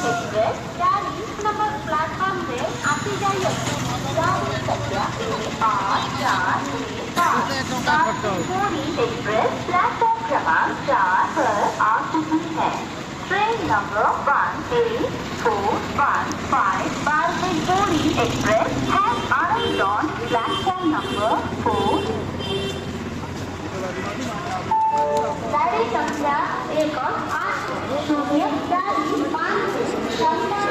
Express चारि number platform से आसी जाइए। एक्सप्रेस प्लेटफॉर्म क्रमांक 4 पर आ चुकी है। ट्रेन नंबर 18415 बारहपुरी express has arrived on platform number 4। गाड़ी संख्या 1 8 0 4 5 क्षमता